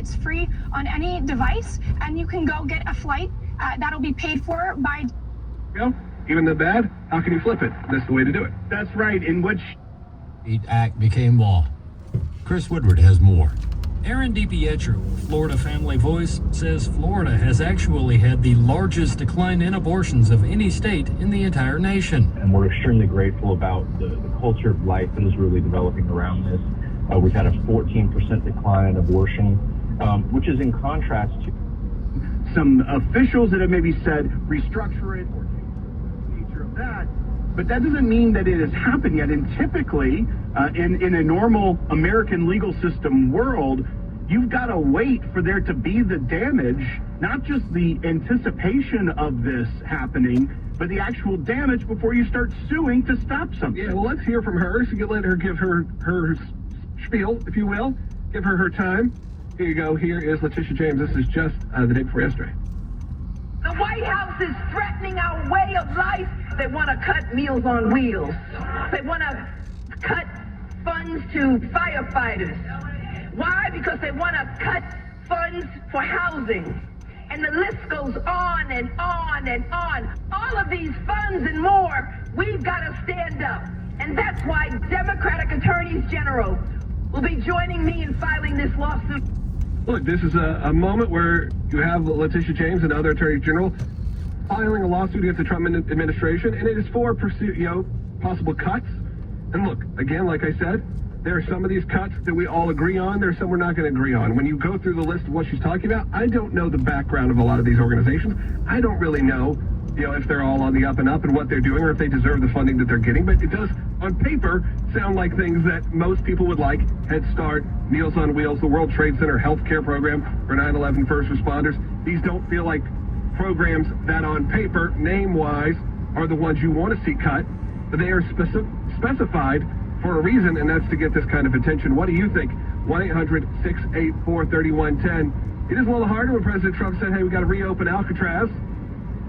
It's free on any device, and you can go get a flight that'll be paid for by... Even the bad, how can you flip it? That's the way to do it. That's right, in which... The act became law. Chris Woodward has more. Aaron DiPietro, Florida Family Voice, says Florida has actually had the largest decline in abortions of any state in the entire nation. And we're extremely grateful about the culture of life that is really developing around this. We've had a 14% decline in abortion, which is in contrast to some officials that have maybe said restructure it or change the nature of that. But that doesn't mean that it has happened yet. And typically, in a normal American legal system world, you've got to wait for there to be the damage, not just the anticipation of this happening, but the actual damage before you start suing to stop something. Yeah, well, let's hear from her. So you let her give her spiel, if you will. Give her her time. Here you go. Here is Letitia James. This is just the day before yesterday. The White House is threatening our way of life. They want to cut Meals on Wheels. They want to cut funds to firefighters. Why? Because they want to cut funds for housing. And the list goes on and on and on. All of these funds and more, we've got to stand up. And that's why Democratic attorneys general will be joining me in filing this lawsuit. Look, this is a moment where you have Letitia James and other attorneys general filing a lawsuit against the Trump administration, and it is for possible cuts. And look, again, like I said, there are some of these cuts that we all agree on. There are some we're not going to agree on. When you go through the list of what she's talking about, I don't know the background of a lot of these organizations. I don't really know, if they're all on the up and up and what they're doing or if they deserve the funding that they're getting. But it does, on paper, sound like things that most people would like. Head Start, Meals on Wheels, the World Trade Center healthcare program for 9/11 first responders. These don't feel like programs that on paper, name-wise, are the ones you want to see cut. But they are specified for a reason, and that's to get this kind of attention. What do you think? 1-800-684-3110. It is a little harder when President Trump said, hey, we got to reopen Alcatraz.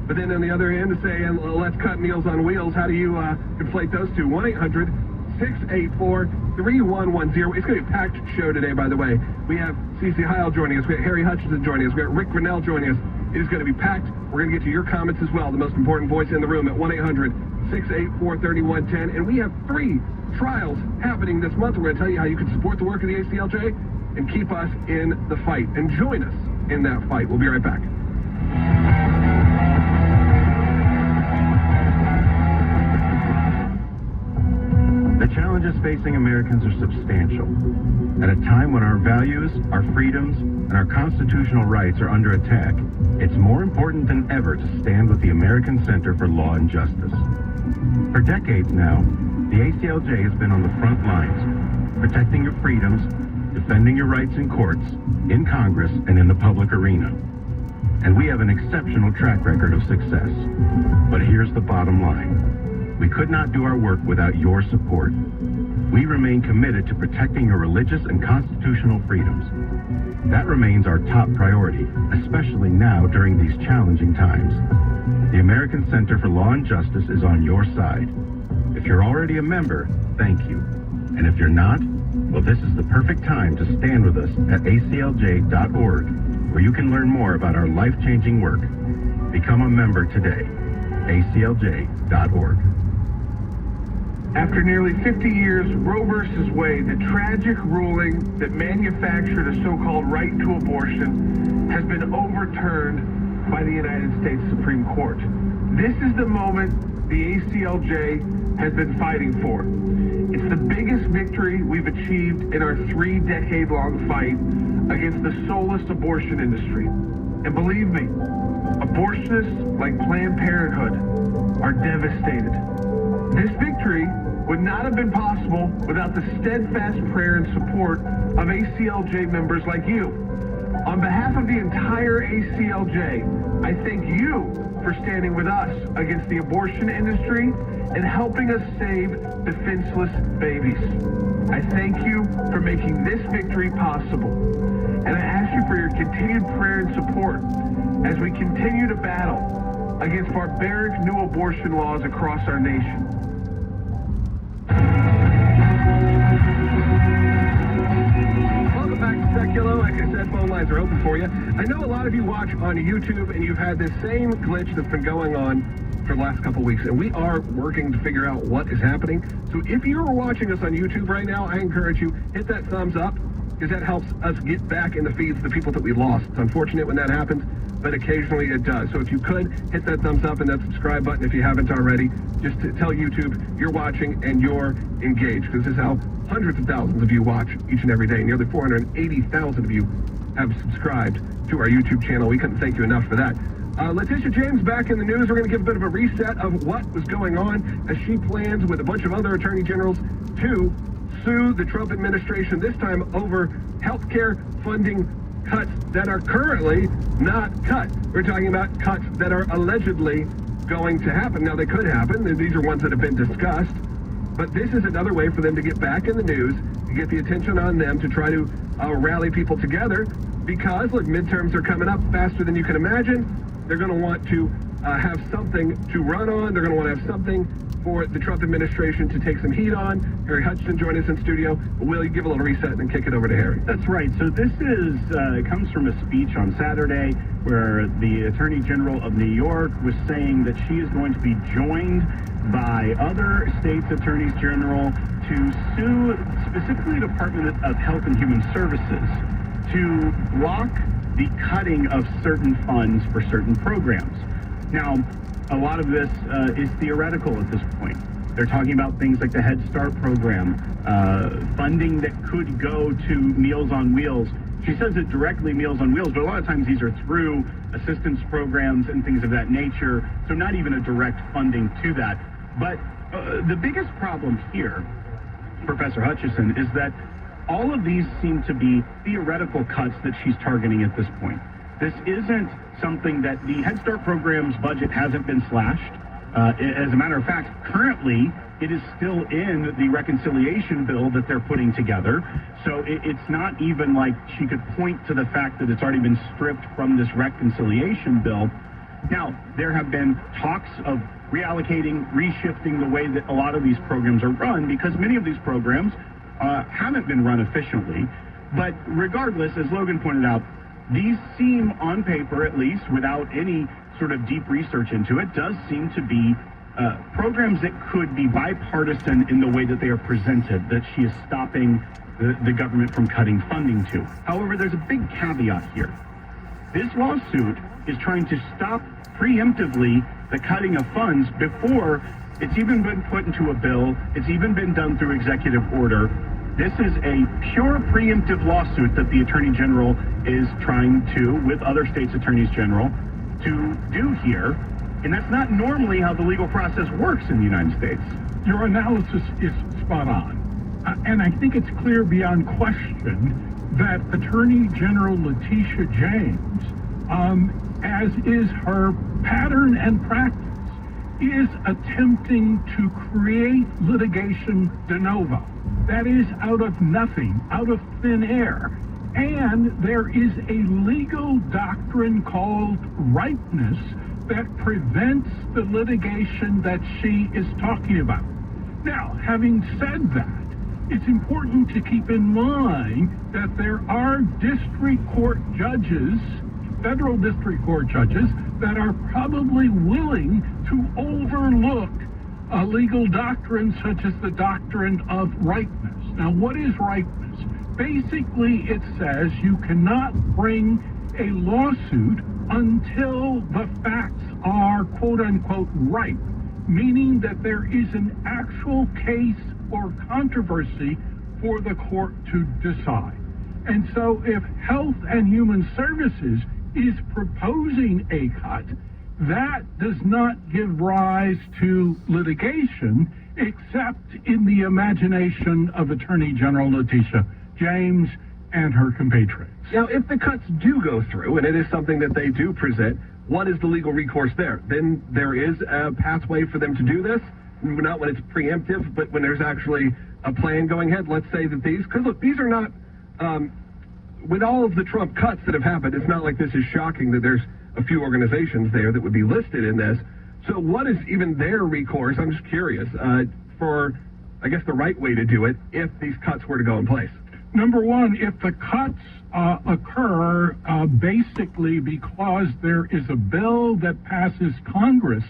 But then on the other end, to say, let's cut Meals on Wheels, how do you conflate those two? 1-800-684-3110. It's going to be a packed show today, by the way. We have Cece Heil joining us. We have Harry Hutchinson joining us. We have Rick Grinnell joining us. It is going to be packed. We're going to get to your comments as well, the most important voice in the room at 1-800-684-3110. And we have 3 trials happening this month. We're going to tell you how you can support the work of the ACLJ and keep us in the fight. And join us in that fight. We'll be right back. The challenges facing Americans are substantial. At a time when our values, our freedoms, and our constitutional rights are under attack, it's more important than ever to stand with the American Center for Law and Justice. For decades now, the ACLJ has been on the front lines, protecting your freedoms, defending your rights in courts, in Congress, and in the public arena. And we have an exceptional track record of success. But here's the bottom line. We could not do our work without your support. We remain committed to protecting your religious and constitutional freedoms. That remains our top priority, especially now during these challenging times. The American Center for Law and Justice is on your side. If you're already a member, thank you. And if you're not, well, this is the perfect time to stand with us at aclj.org, where you can learn more about our life-changing work. Become a member today. aclj.org. After nearly 50 years, Roe v. Wade, the tragic ruling that manufactured a so-called right to abortion, has been overturned by the United States Supreme Court. This is the moment the ACLJ has been fighting for. It's the biggest victory we've achieved in our 3-decade-long fight against the soulless abortion industry. And believe me, abortionists like Planned Parenthood are devastated. This victory would not have been possible without the steadfast prayer and support of ACLJ members like you. On behalf of the entire ACLJ, I thank you for standing with us against the abortion industry and helping us save defenseless babies. I thank you for making this victory possible. And I ask you for your continued prayer and support as we continue to battle against barbaric new abortion laws across our nation. Welcome back to Secular. Like I said, phone lines are open for you. I know a lot of you watch on YouTube, and you've had this same glitch that's been going on for the last couple weeks, and we are working to figure out what is happening. So if you're watching us on YouTube right now, I encourage you, hit that thumbs up, because that helps us get back in the feeds the people that we lost. It's unfortunate when that happens, but occasionally it does. So if you could, hit that thumbs up and that subscribe button if you haven't already, just to tell YouTube you're watching and you're engaged, because this is how hundreds of thousands of you watch each and every day. Nearly 480,000 of you have subscribed to our YouTube channel. We couldn't thank you enough for that. Letitia James back in the news. We're going to give a bit of a reset of what was going on as she plans with a bunch of other attorney generals to sue the Trump administration, this time over healthcare funding cuts that are currently not cut. We're talking about cuts that are allegedly going to happen. Now, they could happen. These are ones that have been discussed. But this is another way for them to get back in the news, to get the attention on them, to try to rally people together. Because, look, midterms are coming up faster than you can imagine. They're going to want to have something to run on. They're going to want to have something for the Trump administration to take some heat on. Harry Hutchinson joined us in studio. Will you give a little reset and then kick it over to Harry? That's right. So this is comes from a speech on Saturday where the Attorney General of New York was saying that she is going to be joined by other states' attorneys general to sue specifically the Department of Health and Human Services to block the cutting of certain funds for certain programs. Now, a lot of this is theoretical at this point. They're talking about things like the Head Start program, funding that could go to Meals on Wheels. She says it directly, Meals on Wheels, but a lot of times these are through assistance programs and things of that nature, so not even a direct funding to that. But the biggest problem here, Professor Hutchison, is that all of these seem to be theoretical cuts that she's targeting at this point. This isn't something that the Head Start program's budget hasn't been slashed. As a matter of fact, currently it is still in the reconciliation bill that they're putting together. So it's not even like she could point to the fact that it's already been stripped from this reconciliation bill. Now, there have been talks of reallocating, reshifting the way that a lot of these programs are run, because many of these programs haven't been run efficiently. But regardless, as Logan pointed out, these seem, on paper at least, without any sort of deep research into it, does seem to be programs that could be bipartisan in the way that they are presented, that she is stopping the government from cutting funding to. However, there's a big caveat here. This lawsuit is trying to stop preemptively the cutting of funds before it's even been put into a bill, it's even been done through executive order. This is a pure preemptive lawsuit that the Attorney General is trying to, with other states' attorneys general, to do here. And that's not normally how the legal process works in the United States. Your analysis is spot on. And I think it's clear beyond question that Attorney General Letitia James, as is her pattern and practice, is attempting to create litigation de novo. That is, out of nothing, out of thin air. And there is a legal doctrine called ripeness that prevents the litigation that she is talking about. Now, having said that, it's important to keep in mind that there are district court judges, federal district court judges, that are probably willing to overlook a legal doctrine such as the doctrine of ripeness. Now, what is ripeness? Basically, it says you cannot bring a lawsuit until the facts are quote-unquote ripe, meaning that there is an actual case or controversy for the court to decide. And so if Health and Human Services is proposing a cut, that does not give rise to litigation except in the imagination of Attorney General Letitia James and her compatriots. Now, if the cuts do go through, and it is something that they do present, what is the legal recourse there? Then there is a pathway for them to do this, not when it's preemptive, but when there's actually a plan going ahead. Let's say that these, because look, these are not, with all of the Trump cuts that have happened, it's not like this is shocking that there's a few organizations there that would be listed in this. So what is even their recourse? I'm just curious, for, I guess, the right way to do it if these cuts were to go in place. Number one, if the cuts occur basically because there is a bill that passes Congress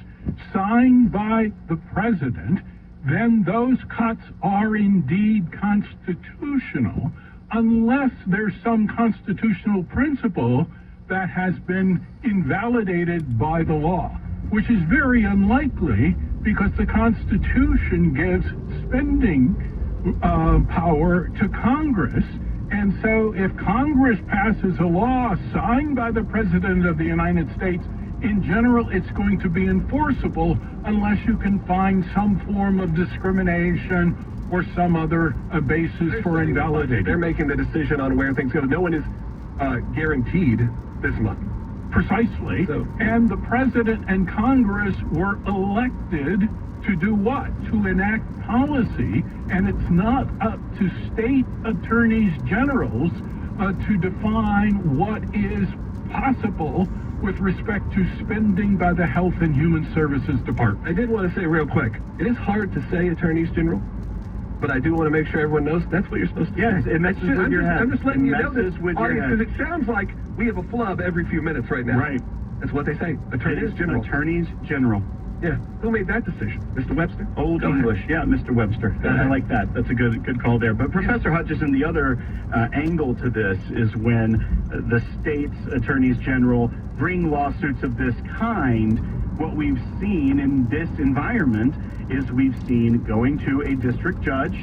signed by the president, then those cuts are indeed constitutional, unless there's some constitutional principle that has been invalidated by the law, which is very unlikely because the Constitution gives spending power to Congress. And so if Congress passes a law signed by the President of the United States, in general, it's going to be enforceable unless you can find some form of discrimination or some other basis for invalidating. They're making the decision on where things go. No one is guaranteed this month. Precisely. And the President and Congress were elected to do what? To enact policy, and it's not up to state attorneys generals to define what is possible with respect to spending by the Health and Human Services Department. I did want to say real quick, it is hard to say attorneys general, but I do want to make sure everyone knows that's what you're supposed to say. It messes with your head. I'm just letting you know this, with your audience, because it sounds like we have a flub every few minutes right now. Right. That's what they say, attorneys general. Attorneys general. Yeah. Who made that decision? Mr. Webster? Old English. Yeah, Mr. Webster. I like that. That's a good call there. But Professor Hutchison, the other angle to this is when the state's attorneys general bring lawsuits of this kind. What we've seen in this environment is we've seen going to a district judge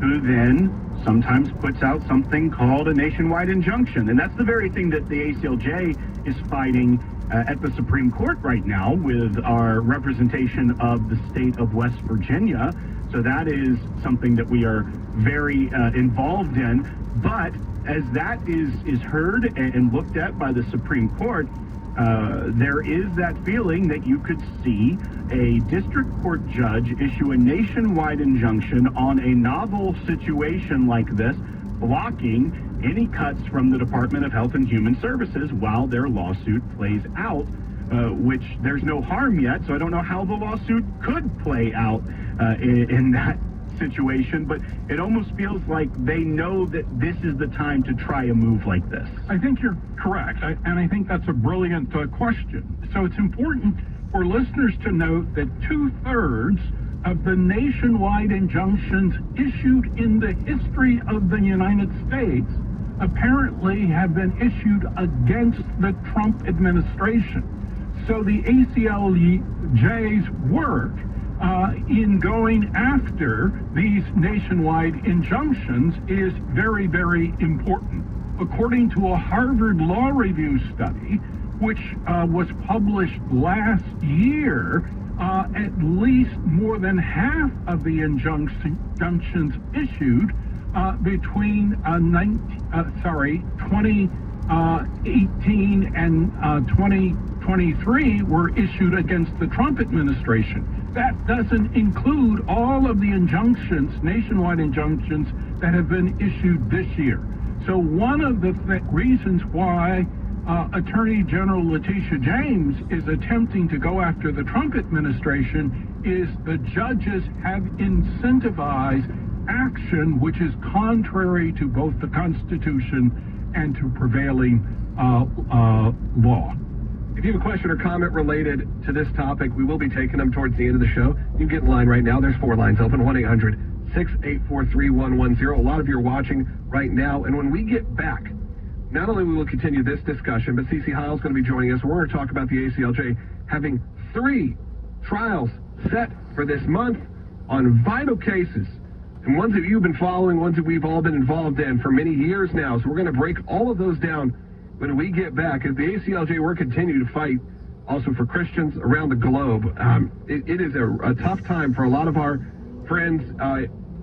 who then sometimes puts out something called a nationwide injunction. And that's the very thing that the ACLJ is fighting at the Supreme Court right now with our representation of the state of West Virginia. So that is something that we are very involved in. But as that is heard and looked at by the Supreme Court, there is that feeling that you could see a district court judge issue a nationwide injunction on a novel situation like this, blocking any cuts from the Department of Health and Human Services while their lawsuit plays out, which there's no harm yet, so I don't know how the lawsuit could play out in that situation, but it almost feels like they know that this is the time to try a move like this. I think you're correct, and I think that's a brilliant question. So it's important for listeners to note that 2/3 of the nationwide injunctions issued in the history of the United States apparently have been issued against the Trump administration. So the ACLJ's work in going after these nationwide injunctions is very, very important. According to a Harvard Law Review study, which was published last year, at least more than half of the injunctions issued between 2018 and 2023 were issued against the Trump administration. That doesn't include all of the injunctions, nationwide injunctions, that have been issued this year. So one of the reasons why Attorney General Letitia James is attempting to go after the Trump administration is the judges have incentivized action which is contrary to both the Constitution and to prevailing law. If you have a question or comment related to this topic, we will be taking them towards the end of the show. You can get in line right now. There's 4 lines open, 1-800-684-3110. A lot of you are watching right now. And when we get back, not only will we continue this discussion, but CeCe Heil's going to be joining us. We're going to talk about the ACLJ having 3 trials set for this month on vital cases. And ones that you've been following, ones that we've all been involved in for many years now. So we're going to break all of those down when we get back. As the ACLJ, we're continuing to fight also for Christians around the globe. It is a tough time for a lot of our friends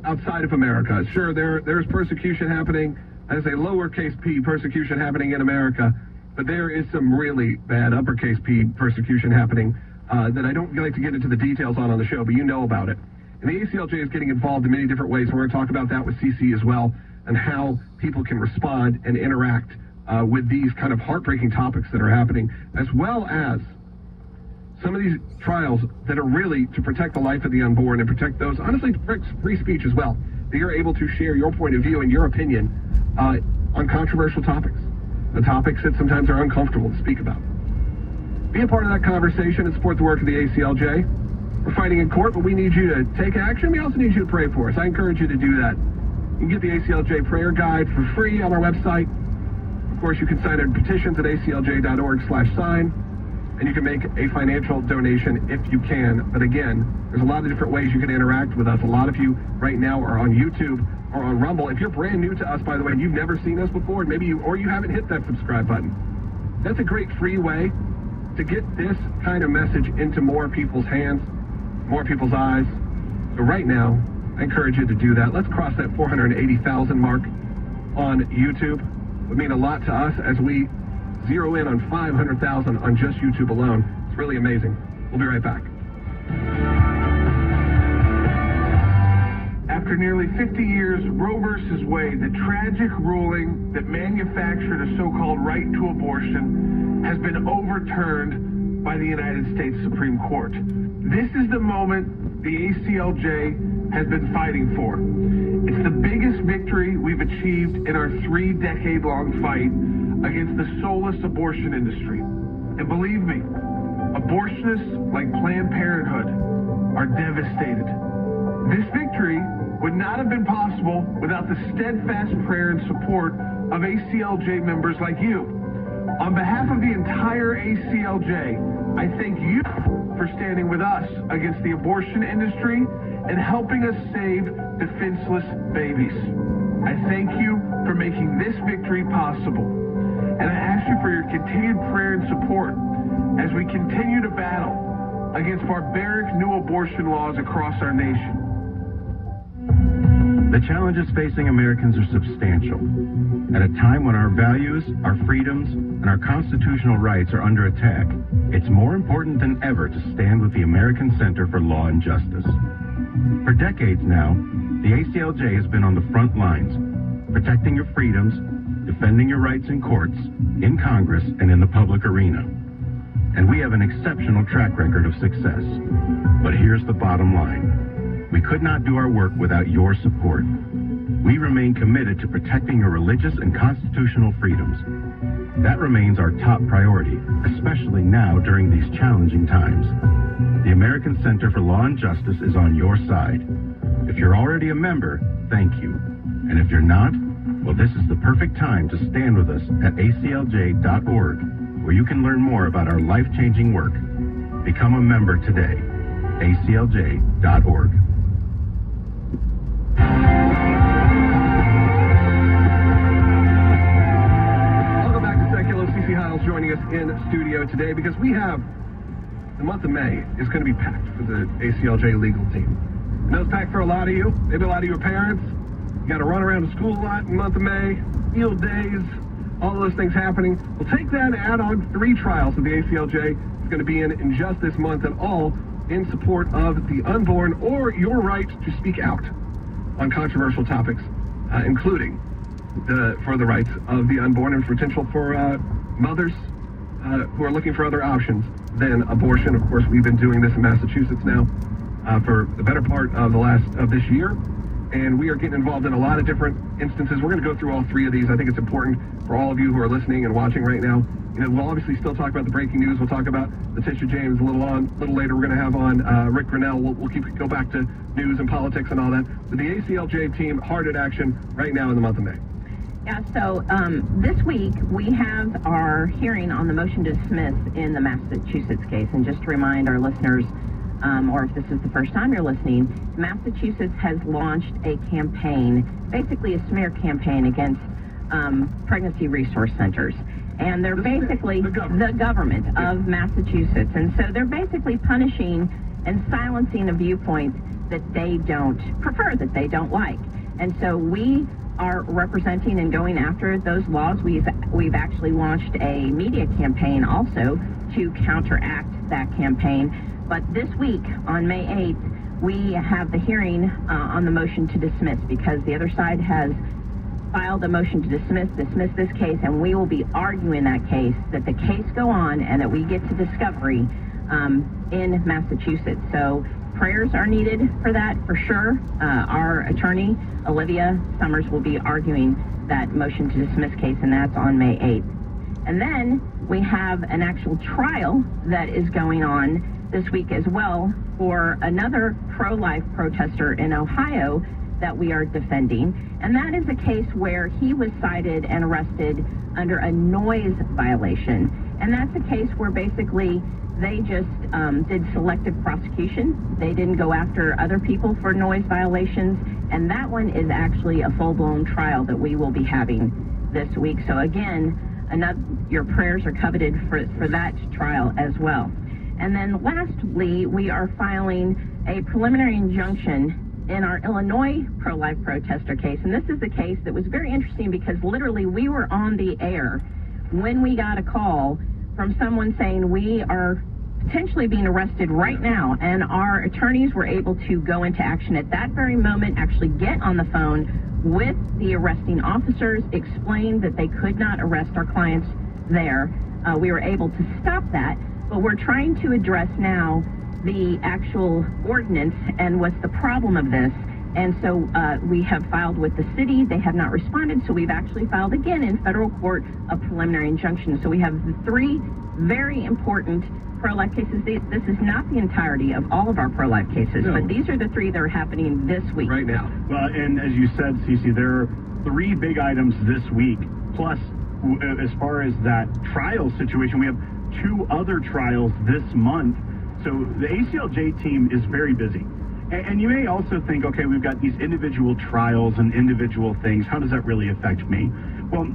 outside of America. Sure, there's persecution happening, as a lowercase p persecution happening in America, but there is some really bad uppercase p persecution happening that I don't like to get into the details on the show, but you know about it. And the ACLJ is getting involved in many different ways. We're going to talk about that with CeCe as well, and how people can respond and interact with these kind of heartbreaking topics that are happening, as well as some of these trials that are really to protect the life of the unborn and protect those, honestly, to protect free speech as well, that you're able to share your point of view and your opinion on controversial topics, the topics that sometimes are uncomfortable to speak about. Be a part of that conversation and support the work of the ACLJ. We're fighting in court, but we need you to take action. We also need you to pray for us. I encourage you to do that. You can get the ACLJ prayer guide for free on our website. Of course, you can sign in petitions at aclj.org/sign, and you can make a financial donation if you can. But again, there's a lot of different ways you can interact with us. A lot of you right now are on YouTube or on Rumble. If you're brand new to us, by the way, and you've never seen us before, maybe you haven't hit that subscribe button, that's a great free way to get this kind of message into more people's hands, more people's eyes. So right now, I encourage you to do that. Let's cross that 480,000 mark on YouTube. It would mean a lot to us as we zero in on 500,000 on just YouTube alone. It's really amazing. We'll be right back. After nearly 50 years, Roe v. Wade, the tragic ruling that manufactured a so-called right to abortion, has been overturned by the United States Supreme Court. This is the moment the ACLJ has been fighting for. It's the biggest victory we've achieved in our 3-decade-long fight against the soulless abortion industry. And believe me, abortionists like Planned Parenthood are devastated. This victory would not have been possible without the steadfast prayer and support of ACLJ members like you. On behalf of the entire ACLJ, I thank you for standing with us against the abortion industry and helping us save defenseless babies. I thank you for making this victory possible. And I ask you for your continued prayer and support as we continue to battle against barbaric new abortion laws across our nation. The challenges facing Americans are substantial. At a time when our values, our freedoms, and our constitutional rights are under attack, it's more important than ever to stand with the American Center for Law and Justice. For decades now, the ACLJ has been on the front lines, protecting your freedoms, defending your rights in courts, in Congress, and in the public arena. And we have an exceptional track record of success. But here's the bottom line. We could not do our work without your support. We remain committed to protecting your religious and constitutional freedoms. That remains our top priority, especially now during these challenging times. The American Center for Law and Justice is on your side. If you're already a member, thank you. And if you're not, well, this is the perfect time to stand with us at aclj.org, where you can learn more about our life-changing work. Become a member today. aclj.org. Welcome back to Secular. CC Hiles joining us in studio today because we have the month of May is going to be packed for the ACLJ legal team. I know it's packed for a lot of you. Maybe a lot of you are parents. You got to run around to school a lot in the month of May. Field days, all of those things happening. We'll take that and add on 3 trials that the ACLJ is going to be in just this month, and all in support of the unborn or your right to speak out on controversial topics, including for the rights of the unborn and potential for mothers who are looking for other options than abortion. Of course, we've been doing this in Massachusetts now for the better part of this year, and we are getting involved in a lot of different instances. We're going to go through all 3 of these. I think it's important for all of you who are listening and watching right now. You know, we'll obviously still talk about the breaking news. We'll talk about Letitia James a little later. We're going to have on Rick Grinnell. We'll go back to news and politics and all that. But the ACLJ team hard at action right now in the month of May. Yeah, so this week we have our hearing on the motion to dismiss in the Massachusetts case. And just to remind our listeners, or if this is the first time you're listening, Massachusetts has launched a campaign, basically a smear campaign against pregnancy resource centers. And they're basically the government of Massachusetts. And so they're basically punishing and silencing a viewpoint that they don't prefer, that they don't like. And so we are representing and going after those laws. We've actually launched a media campaign also to counteract that campaign. But this week, on May 8th, we have the hearing on the motion to dismiss, because the other side has filed a motion to dismiss this case, and we will be arguing that case, that the case go on and that we get to discovery in Massachusetts. So prayers are needed for that, for sure. Our attorney, Olivia Summers, will be arguing that motion to dismiss case, and that's on May 8th. And then we have an actual trial that is going on this week as well for another pro-life protester in Ohio that we are defending. And that is a case where he was cited and arrested under a noise violation. And that's a case where basically they just did selective prosecution. They didn't go after other people for noise violations. And that one is actually a full-blown trial that we will be having this week. So again, your prayers are coveted for that trial as well. And then lastly, we are filing a preliminary injunction in our Illinois pro-life protester case. And this is a case that was very interesting because literally we were on the air when we got a call from someone saying we are potentially being arrested right now, and our attorneys were able to go into action at that very moment, actually get on the phone with the arresting officers, explain that they could not arrest our clients there. We were able to stop that, but we're trying to address now the actual ordinance and what's the problem of this. And so we have filed with the city. They have not responded, so we've actually filed again in federal court a preliminary injunction. So we have the three very important pro-life cases. This is not the entirety of all of our pro-life cases, but these are the three that are happening this week. Right now. Well, and as you said, Cece, there are three big items this week. Plus, as far as that trial situation, we have two other trials this month. So the ACLJ team is very busy. And you may also think, okay, we've got these individual trials and individual things. How does that really affect me? Well,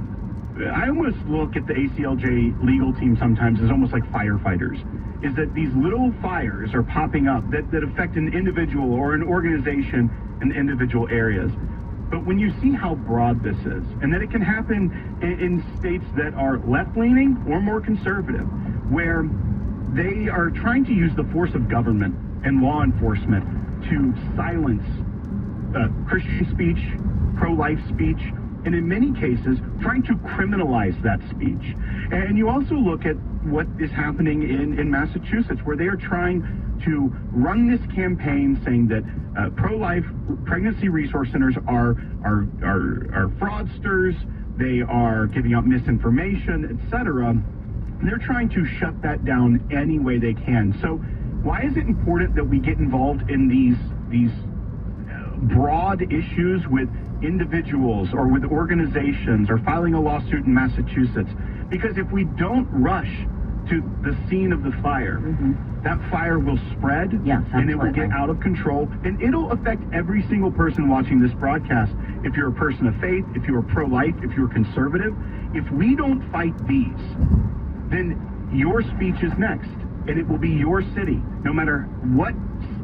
I almost look at the ACLJ legal team sometimes as almost like firefighters, is that these little fires are popping up that affect an individual or an organization in individual areas. But when you see how broad this is, and that it can happen in states that are left-leaning or more conservative, where they are trying to use the force of government and law enforcement to silence Christian speech, pro-life speech, and in many cases, trying to criminalize that speech. And you also look at what is happening in Massachusetts, where they are trying to run this campaign saying that pro-life pregnancy resource centers are fraudsters, they are giving out misinformation, etc. They're trying to shut that down any way they can. So why is it important that we get involved in these broad issues with individuals or with organizations or filing a lawsuit in Massachusetts? Because if we don't rush to the scene of the fire, that fire will spread, and it will get out of control, and it'll affect every single person watching this broadcast. If you're a person of faith, if you're pro-life, if you're conservative, if we don't fight these, then your speech is next, and it will be your city. No matter what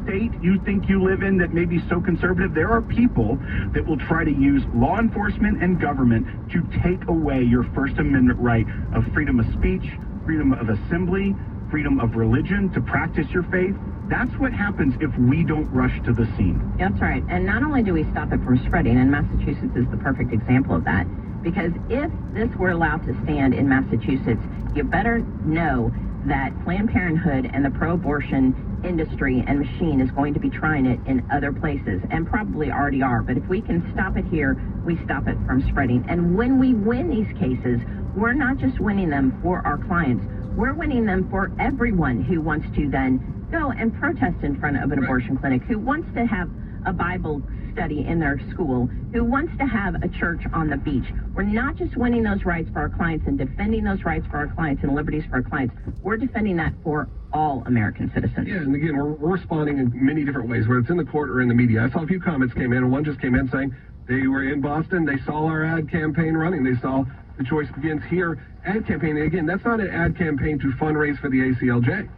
state you think you live in that may be so conservative, there are people that will try to use law enforcement and government to take away your First Amendment right of freedom of speech, freedom of assembly, freedom of religion, to practice your faith. That's what happens if we don't rush to the scene. That's right. And not only do we stop it from spreading, and Massachusetts is the perfect example of that, because if this were allowed to stand in Massachusetts, you better know that Planned Parenthood and the pro-abortion industry and machine is going to be trying it in other places, and probably already are. But if we can stop it here, we stop it from spreading. And when we win these cases, we're not just winning them for our clients, we're winning them for everyone who wants to then go and protest in front of an abortion clinic, who wants to have a Bible study in their school, who wants to have a church on the beach. We're not just winning those rights for our clients and defending those rights for our clients and liberties for our clients. We're defending that for all American citizens. Yeah, and again, we're responding in many different ways, whether it's in the court or in the media. I saw a few comments came in, and one just came in saying they were in Boston, they saw our ad campaign running, they saw The Choice Begins Here ad campaign. And again, that's not an ad campaign to fundraise for the ACLJ.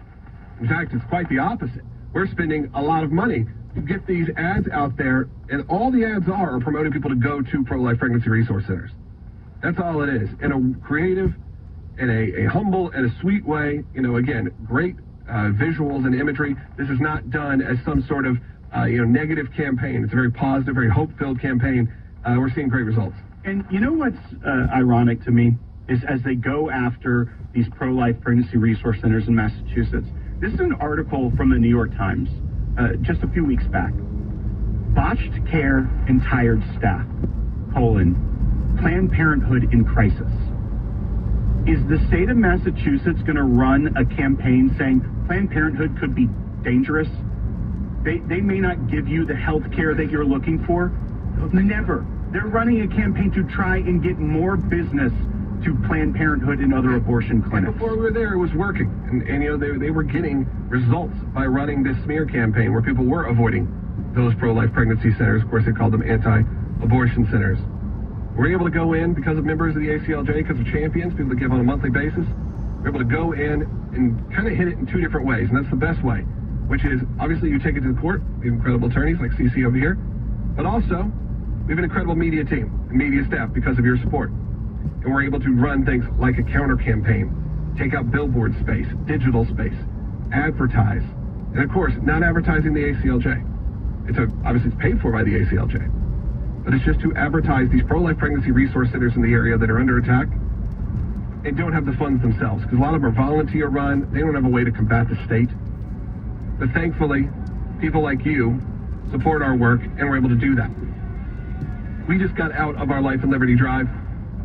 In fact, it's quite the opposite. We're spending a lot of money to get these ads out there, and all the ads are promoting people to go to pro-life pregnancy resource centers. That's all it is, in a creative and a humble and a sweet way. You know, again, great visuals and imagery. This is not done as some sort of negative campaign. It's a very positive, very hope-filled campaign. We're seeing great results. And you know what's ironic to me is as they go after these pro-life pregnancy resource centers in Massachusetts, this is an article from the New York Times just a few weeks back. Botched care and tired staff, Planned Parenthood in crisis. Is the state of Massachusetts going to run a campaign saying Planned Parenthood could be dangerous? They may not give you the health care that you're looking for? Never. They're running a campaign to try and get more business to Planned Parenthood and other abortion clinics. And before we were there, it was working. And you know, they were getting results by running this smear campaign where people were avoiding those pro-life pregnancy centers. Of course, they called them anti-abortion centers. We're able to go in because of members of the ACLJ, because of champions, people that give on a monthly basis. We're able to go in and kind of hit it in two different ways, and that's the best way, which is obviously you take it to the court. We have incredible attorneys like CC over here, but also we have an incredible media team and media staff because of your support. And we're able to run things like a counter campaign, take out billboard space, digital space, advertise, and of course, not advertising the ACLJ. Obviously it's paid for by the ACLJ. But it's just to advertise these pro-life pregnancy resource centers in the area that are under attack and don't have the funds themselves, because a lot of them are volunteer run. They don't have a way to combat the state. But thankfully, people like you support our work, and we're able to do that. We just got out of our Life and Liberty Drive.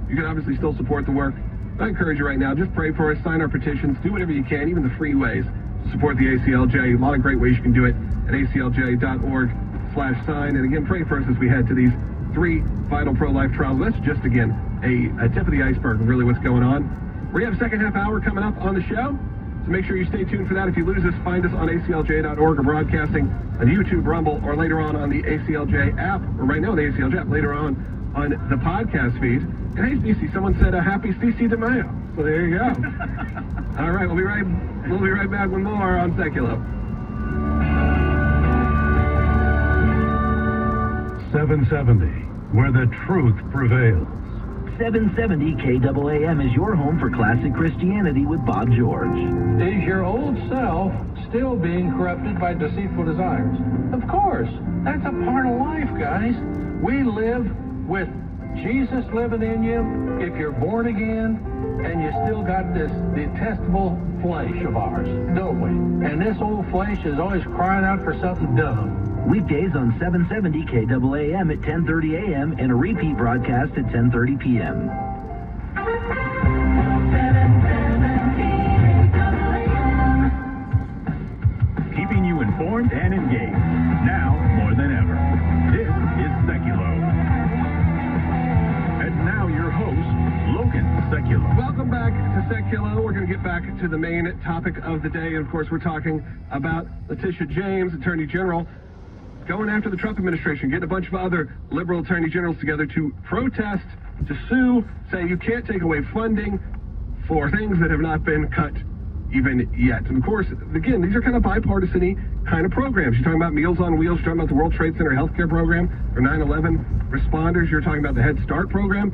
You can obviously still support the work. I encourage you right now, just pray for us, sign our petitions, do whatever you can, even the free ways to support the ACLJ. A lot of great ways you can do it at aclj.org/sign. And again, pray for us as we head to these 3 vital pro-life trials. That's just, again, a tip of the iceberg of really what's going on. We have a second half hour coming up on the show, so make sure you stay tuned for that. If you lose us, find us on aclj.org or broadcasting on YouTube, Rumble, or later on the ACLJ app, or right now the ACLJ app, later on the podcast feed. And hey, Stacey, someone said a happy Stacey de Mayo. So there you go. All right, we'll be right back with more on Seculo. 770, where the truth prevails. 770 KAAM is your home for classic Christianity with Bob George. Is your old self still being corrupted by deceitful desires? Of course. That's a part of life, guys. We live with Jesus living in you if you're born again and you still got this detestable flesh of ours, don't we? And this old flesh is always crying out for something dumb. Weekdays on 770 KAAM at 10:30 a.m. and a repeat broadcast at 10:30 p.m. Keeping you informed and engaged, now more than ever. This is Seculo. And now your host, Logan Seculo. Welcome back to Seculo. We're going to get back to the main topic of the day. And of course, we're talking about Letitia James, Attorney General, going after the Trump administration, getting a bunch of other liberal attorney generals together to protest, to sue, say you can't take away funding for things that have not been cut even yet. And of course, again, these are kind of bipartisan-y kind of programs. You're talking about Meals on Wheels, you're talking about the World Trade Center healthcare program, or 9/11 responders, you're talking about the Head Start program.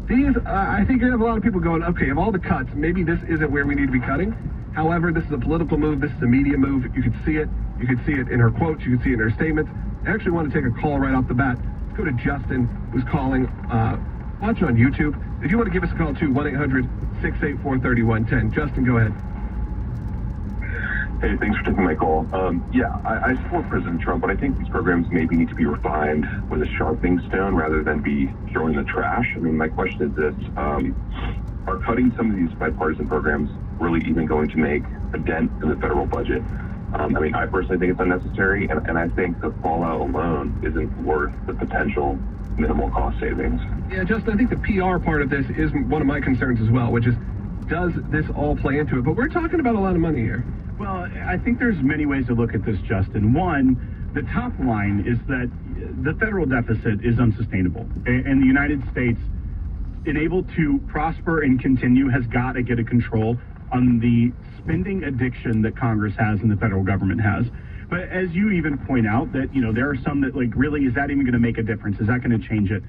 These, I think you have a lot of people going, okay, of all the cuts, maybe this isn't where we need to be cutting. However, this is a political move. This is a media move. You could see it. You could see it in her quotes. You could see it in her statements. I actually want to take a call right off the bat. Let's go to Justin, who's calling, watching on YouTube. If you want to give us a call, too, 1-800-684-3110. Justin, go ahead. Hey, thanks for taking my call. I support President Trump, but I think these programs maybe need to be refined with a sharpening stone rather than be thrown in the trash. I mean, my question is this. Are cutting some of these bipartisan programs really even going to make a dent in the federal budget? I mean, I personally think it's unnecessary, and I think the fallout alone isn't worth the potential minimal cost savings. Yeah, Justin, I think the PR part of this is one of my concerns as well, which is, does this all play into it? But we're talking about a lot of money here. Well, I think there's many ways to look at this, Justin. One, the top line is that the federal deficit is unsustainable, and the United States, enabled to prosper and continue, has got to get a control on the spending addiction that Congress has and the federal government has. But as you even point out, that, there are some that, like, really, is that even going to make a difference? Is that going to change it?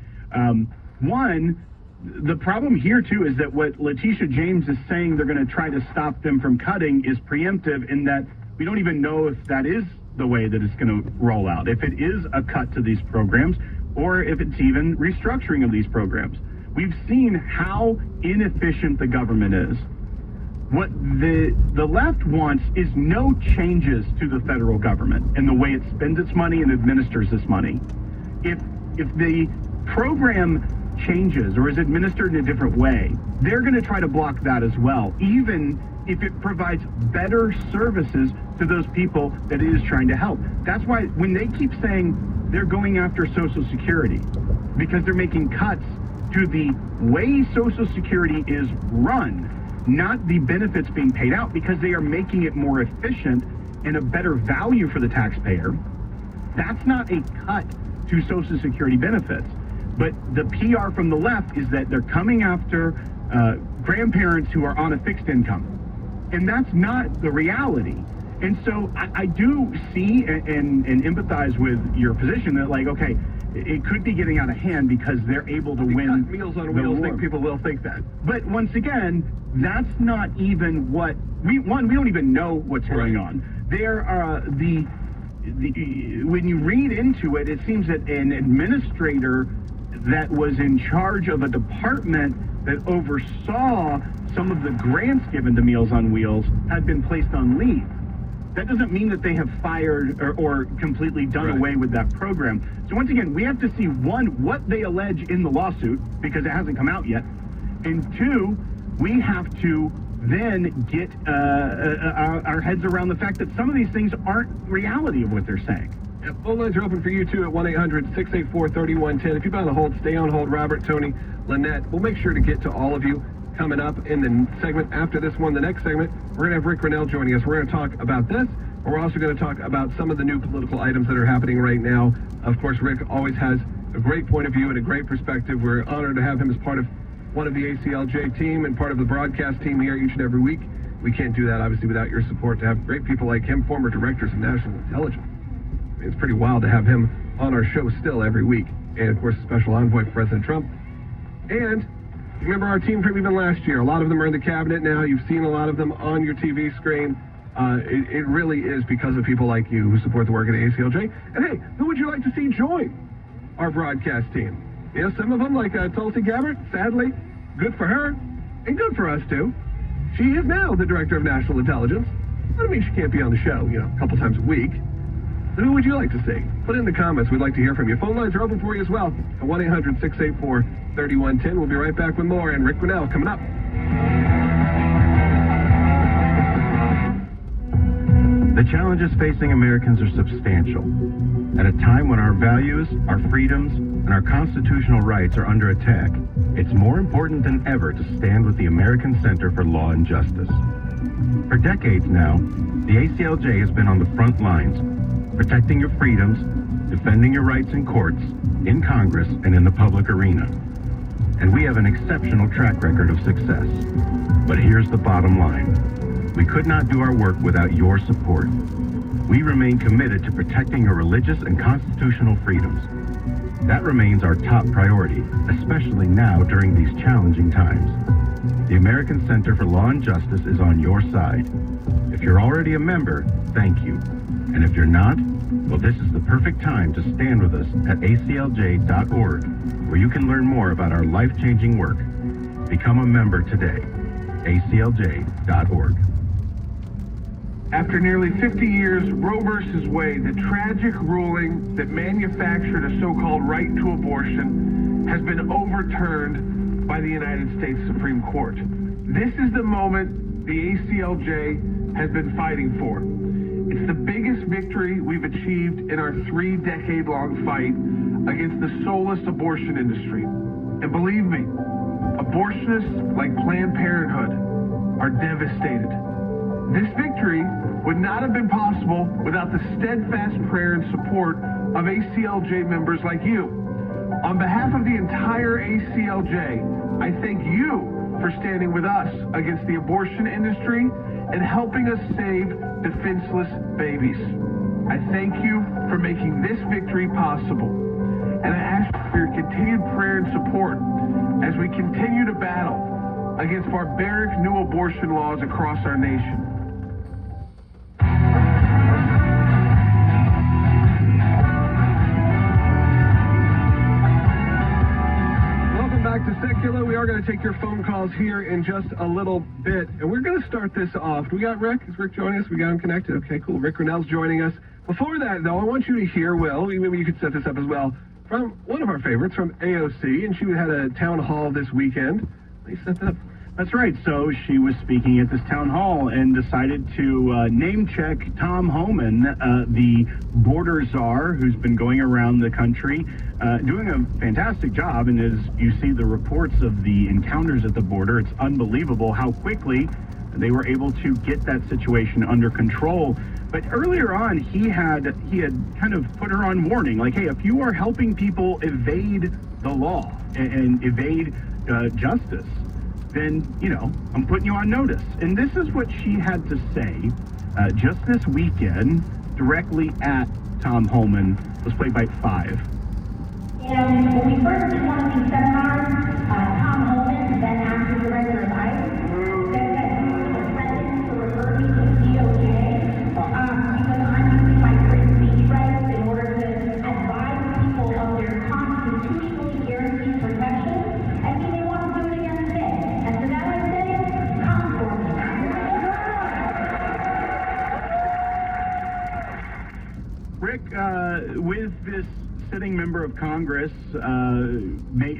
The problem here, too, is that what Letitia James is saying they're going to try to stop them from cutting is preemptive, in that we don't even know if that is the way that it's going to roll out, if it is a cut to these programs, or if it's even restructuring of these programs. We've seen how inefficient the government is. What the left wants is no changes to the federal government and the way it spends its money and administers its money. If the program changes or is administered in a different way, they're going to try to block that as well, even if it provides better services to those people that it is trying to help. That's why when they keep saying they're going after Social Security, because they're making cuts to the way Social Security is run, not the benefits being paid out, because they are making it more efficient and a better value for the taxpayer. That's not a cut to Social Security benefits. But the PR from the left is that they're coming after grandparents who are on a fixed income. And that's not the reality. And so I do see and empathize with your position that, like, okay, it could be getting out of hand because they're able to win. Meals on Wheels, think people will think that. But once again, that's not even what we don't even know what's going on. There are when you read into it, it seems that an administrator that was in charge of a department that oversaw some of the grants given to Meals on Wheels had been placed on leave. That doesn't mean that they have fired or completely done away with that program. So once again, we have to see, one, what they allege in the lawsuit, because it hasn't come out yet, and two, we have to then get our heads around the fact that some of these things aren't reality of what they're saying. Yep. Phone lines are open for you too at 1-800-684-3110. If you've been on hold, stay on hold. Robert, Tony, Lynette, we'll make sure to get to all of you coming up in the segment after this one. The next segment, we're going to have Rick Grinnell joining us. We're going to talk about this, and we're also going to talk about some of the new political items that are happening right now. Of course, Rick always has a great point of view and a great perspective. We're honored to have him as part of one of the ACLJ team and part of the broadcast team here each and every week. We can't do that, obviously, without your support. To have great people like him, former directors of national intelligence. It's pretty wild to have him on our show still every week. And, of course, special envoy for President Trump. And remember our team from even last year. A lot of them are in the cabinet now. You've seen a lot of them on your TV screen. It really is because of people like you who support the work of the ACLJ. And, hey, who would you like to see join our broadcast team? You know, some of them, like Tulsi Gabbard, sadly, good for her, and good for us, too. She is now the Director of National Intelligence. I don't mean she can't be on the show, you know, a couple times a week. Who would you like to see? Put it in the comments. We'd like to hear from you. Phone lines are open for you as well at 1-800-684-3110. We'll be right back with more. And Rick Grinnell coming up. The challenges facing Americans are substantial. At a time when our values, our freedoms, and our constitutional rights are under attack, it's more important than ever to stand with the American Center for Law and Justice. For decades now, the ACLJ has been on the front lines, protecting your freedoms, defending your rights in courts, in Congress, and in the public arena. And we have an exceptional track record of success. But here's the bottom line. We could not do our work without your support. We remain committed to protecting your religious and constitutional freedoms. That remains our top priority, especially now during these challenging times. The American Center for Law and Justice is on your side. If you're already a member, thank you. And if you're not, well, this is the perfect time to stand with us at aclj.org, where you can learn more about our life-changing work. Become a member today. aclj.org. After nearly 50 years, Roe v. Wade, the tragic ruling that manufactured a so-called right to abortion, has been overturned by the United States Supreme Court. This is the moment the ACLJ has been fighting for. It's the biggest victory we've achieved in our 3-decade-long fight against the soulless abortion industry. And believe me, abortionists like Planned Parenthood are devastated. This victory would not have been possible without the steadfast prayer and support of ACLJ members like you. On behalf of the entire ACLJ, I thank you for standing with us against the abortion industry and helping us save defenseless babies. I thank you for making this victory possible. And I ask for your continued prayer and support as we continue to battle against barbaric new abortion laws across our nation. Secular. We are going to take your phone calls here in just a little bit, and we're going to start this off. We got Rick. Is Rick joining us? We got him connected. Okay, cool. Rick Grinnell's joining us. Before that, though, I want you to hear, Will, maybe you could set this up as well, from one of our favorites, from AOC, and she had a town hall this weekend. They set that up. That's right. So she was speaking at this town hall and decided to name check Tom Homan, the border czar who's been going around the country, doing a fantastic job. And as you see the reports of the encounters at the border, it's unbelievable how quickly they were able to get that situation under control. But earlier on, he had kind of put her on warning, like, hey, if you are helping people evade the law and evade justice, then, you know, I'm putting you on notice. And this is what she had to say just this weekend directly at Tom Homan. Let's play bite 5. And when we first did one of these seminars, Tom Homan, then acting director of ICE, said that he was threatening to refer me to DOJ because I'm using my free speech rights in order to advise people of their constitutionally guaranteed protection, and he may want to do it again today. And to that I say, come for me. Rick, with this sitting member of Congress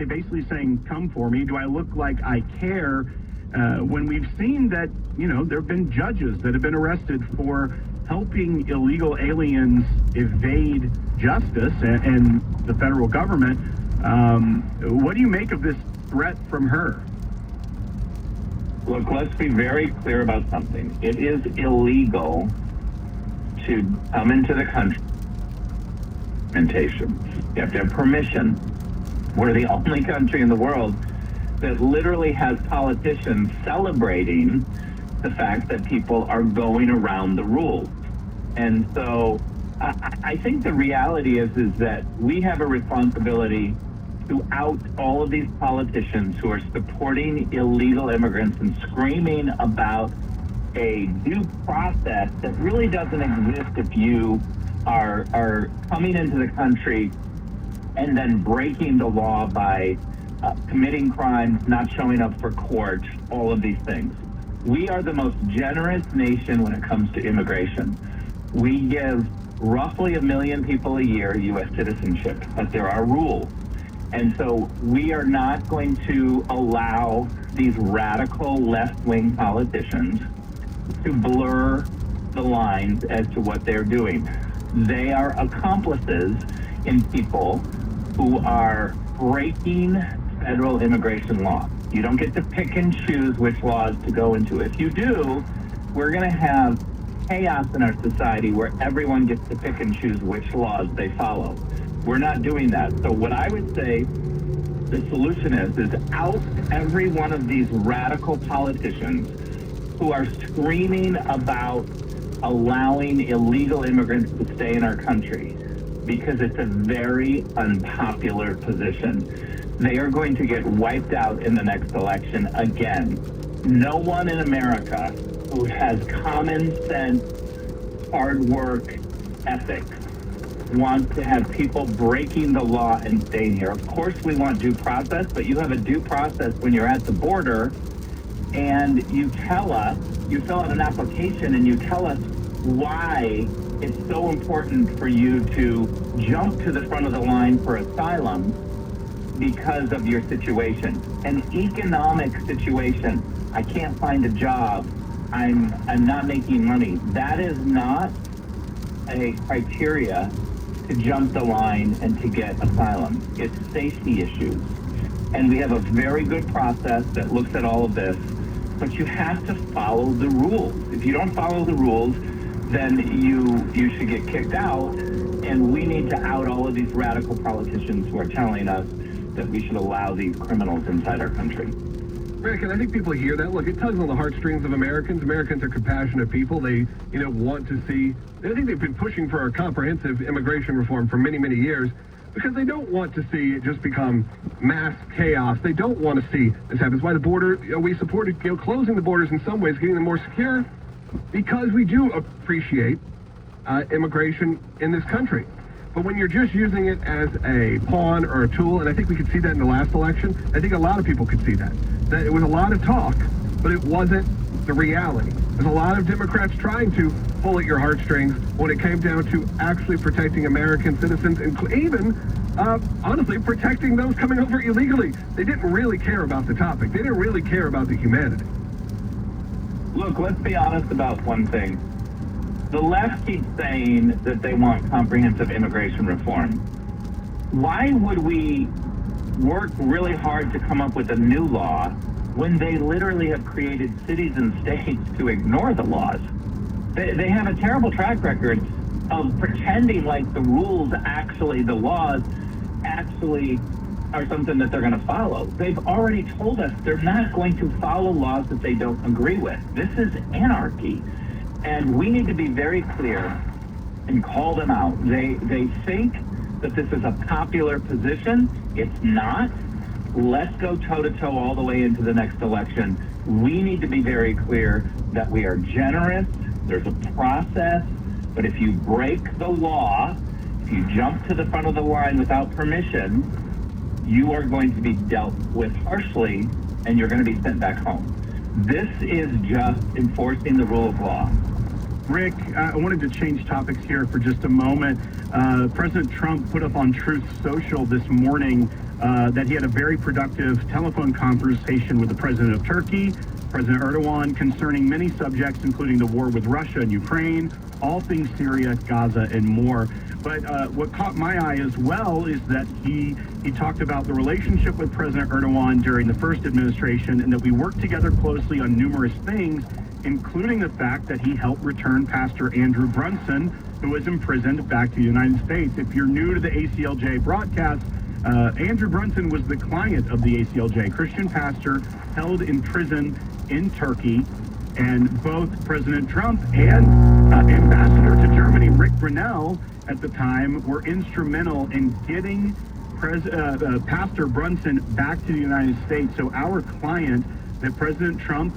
basically saying, come for me, do I look like I care? When we've seen that, you know, there have been judges that have been arrested for helping illegal aliens evade justice and the federal government. What do you make of this threat from her? Look, let's be very clear about something. It is illegal to come into the country. You have to have permission. We're the only country in the world that literally has politicians celebrating the fact that people are going around the rules. And so I think the reality is that we have a responsibility to out all of these politicians who are supporting illegal immigrants and screaming about a due process that really doesn't exist if you are coming into the country and then breaking the law by committing crimes, not showing up for court, all of these things. We are the most generous nation when it comes to immigration. We give roughly 1 million people a year U.S. citizenship, but there are rules. And so we are not going to allow these radical left-wing politicians to blur the lines as to what they're doing. They are accomplices in people who are breaking federal immigration law. You don't get to pick and choose which laws to go into. If you do, we're going to have chaos in our society where everyone gets to pick and choose which laws they follow. We're not doing that. So what I would say the solution is out every one of these radical politicians who are screaming about allowing illegal immigrants to stay in our country, because it's a very unpopular position. They are going to get wiped out in the next election again. No one in America who has common sense, hard work, ethics wants to have people breaking the law and staying here. Of course we want due process, but you have a due process when you're at the border and you tell us, you fill out an application and you tell us why it's so important for you to jump to the front of the line for asylum because of your situation. An economic situation. I can't find a job. I'm not making money. That is not a criteria to jump the line and to get asylum. It's safety issues. And we have a very good process that looks at all of this, but you have to follow the rules. If you don't follow the rules, then you should get kicked out, and we need to out all of these radical politicians who are telling us that we should allow these criminals inside our country. Rick, and I think people hear that. Look, it tugs on the heartstrings of Americans. Americans are compassionate people. They, want to see. I think they've been pushing for a comprehensive immigration reform for many, many years because they don't want to see it just become mass chaos. They don't want to see this happen. That's why the border, we supported closing the borders in some ways, getting them more secure, because we do appreciate immigration in this country. But when you're just using it as a pawn or a tool, and I think we could see that in the last election, I think a lot of people could see that. That it was a lot of talk, but it wasn't the reality. There's a lot of Democrats trying to pull at your heartstrings when it came down to actually protecting American citizens, and even, honestly, protecting those coming over illegally. They didn't really care about the topic. They didn't really care about the humanity. Look, let's be honest about one thing. The left keeps saying that they want comprehensive immigration reform. Why would we work really hard to come up with a new law when they literally have created cities and states to ignore the laws? They have a terrible track record of pretending like the rules actually, the laws actually are something that they're going to follow. They've already told us they're not going to follow laws that they don't agree with. This is anarchy. And we need to be very clear and call them out. They think that this is a popular position. It's not. Let's go toe-to-toe all the way into the next election. We need to be very clear that we are generous. There's a process. But if you break the law, if you jump to the front of the line without permission, you are going to be dealt with harshly, and you're going to be sent back home. This is just enforcing the rule of law. Rick, I wanted to change topics here for just a moment. President Trump put up on Truth Social this morning that he had a very productive telephone conversation with the president of Turkey, President Erdogan, concerning many subjects, including the war with Russia and Ukraine, all things Syria, Gaza, and more. But what caught my eye as well is that he talked about the relationship with President Erdogan during the first administration, and that we worked together closely on numerous things, including the fact that he helped return Pastor Andrew Brunson, who was imprisoned, back to the United States. If you're new to the ACLJ broadcast, Andrew Brunson was the client of the ACLJ, Christian pastor held in prison in Turkey, and both President Trump and Ambassador to Germany, Rick Grenell, at the time, were instrumental in getting Pastor Brunson back to the United States. So our client, that President Trump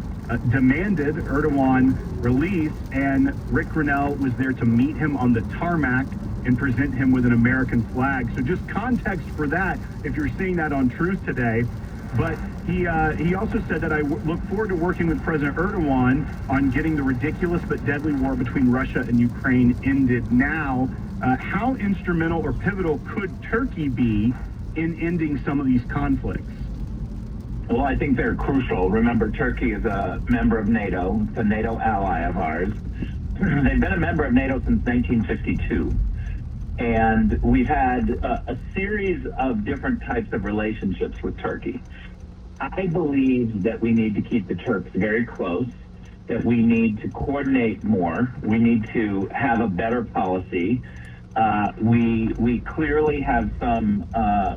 demanded Erdogan release, and Rick Grenell was there to meet him on the tarmac and present him with an American flag. So just context for that, if you're seeing that on Truth today. But he also said that I look forward to working with President Erdogan on getting the ridiculous but deadly war between Russia and Ukraine ended now. How instrumental or pivotal could Turkey be in ending some of these conflicts? Well, I think they're crucial. Remember, Turkey is a member of NATO. It's a NATO ally of ours. They've been a member of NATO since 1952. And we've had a series of different types of relationships with Turkey. I believe that we need to keep the Turks very close, that we need to coordinate more. We need to have a better policy. We clearly have some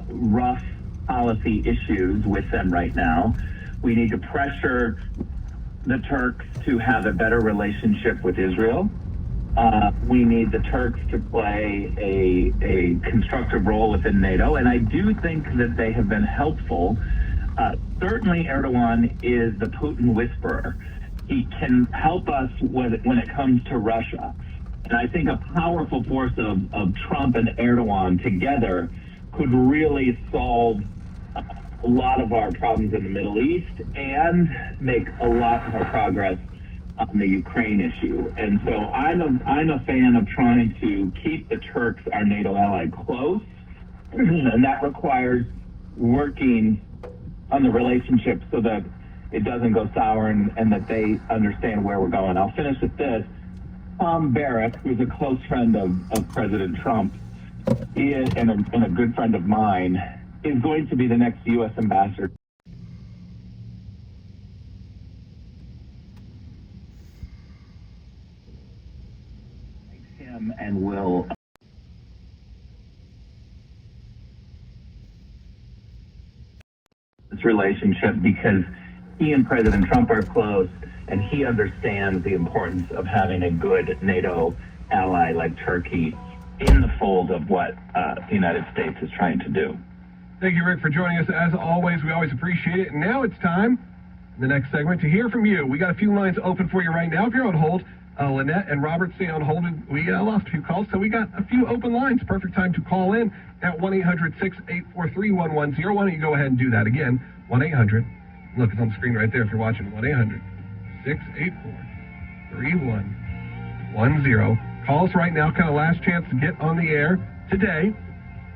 rough policy issues with them right now. We need to pressure the Turks to have a better relationship with Israel. We need the Turks to play a constructive role within NATO, and I do think that they have been helpful. Certainly Erdogan is the Putin whisperer. He can help us when it comes to Russia. And I think a powerful force of Trump and Erdogan together could really solve a lot of our problems in the Middle East and make a lot more progress on the Ukraine issue. And so I'm a fan of trying to keep the Turks, our NATO ally, close, and that requires working on the relationship so that it doesn't go sour and that they understand where we're going. I'll finish with this. Tom Barrack, who's a close friend of President Trump and a good friend of mine, is going to be the next U.S. ambassador. Him and will this relationship because he and President Trump are close, and he understands the importance of having a good NATO ally like Turkey in the fold of what the United States is trying to do. Thank you, Rick, for joining us. As always, we always appreciate it. And now it's time, in the next segment, to hear from you. We got a few lines open for you right now. If you're on hold, Lynette and Robert stay on hold. We lost a few calls, so we got a few open lines. Perfect time to call in at 1-800-684-3110. Why don't you go ahead and do that again? 1-800. Look, it's on the screen right there if you're watching. 1-800-684-3110. Call us right now. Kind of last chance to get on the air today.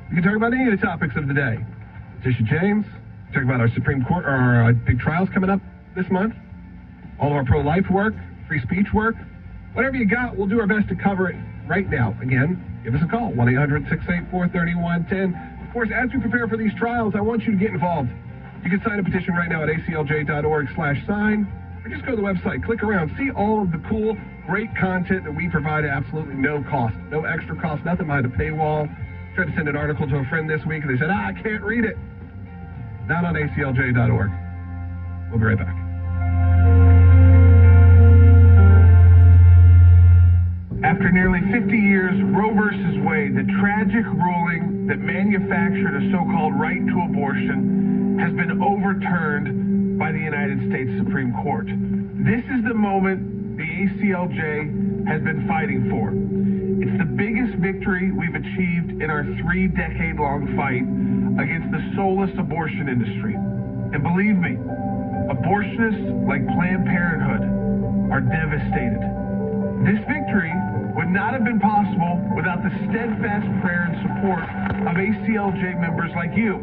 We can talk about any of the topics of the day. Letitia James. Talk about our Supreme Court, or our big trials coming up this month. All of our pro-life work, free speech work. Whatever you got, we'll do our best to cover it right now. Again, give us a call, 1-800-684-3110. Of course, as we prepare for these trials, I want you to get involved. You can sign a petition right now at aclj.org/sign, or just go to the website, click around, see all of the cool, great content that we provide at absolutely no cost, no extra cost, nothing behind a paywall. Tried to send an article to a friend this week, and they said, I can't read it. Not on aclj.org. We'll be right back. After nearly 50 years, Roe versus Wade, the tragic ruling that manufactured a so-called right to abortion, has been overturned by the United States Supreme Court. This is the moment the ACLJ has been fighting for. It's the biggest victory we've achieved in our 3-decade-long fight against the soulless abortion industry. And believe me, abortionists like Planned Parenthood are devastated. This victory would not have been possible without the steadfast prayer and support of ACLJ members like you.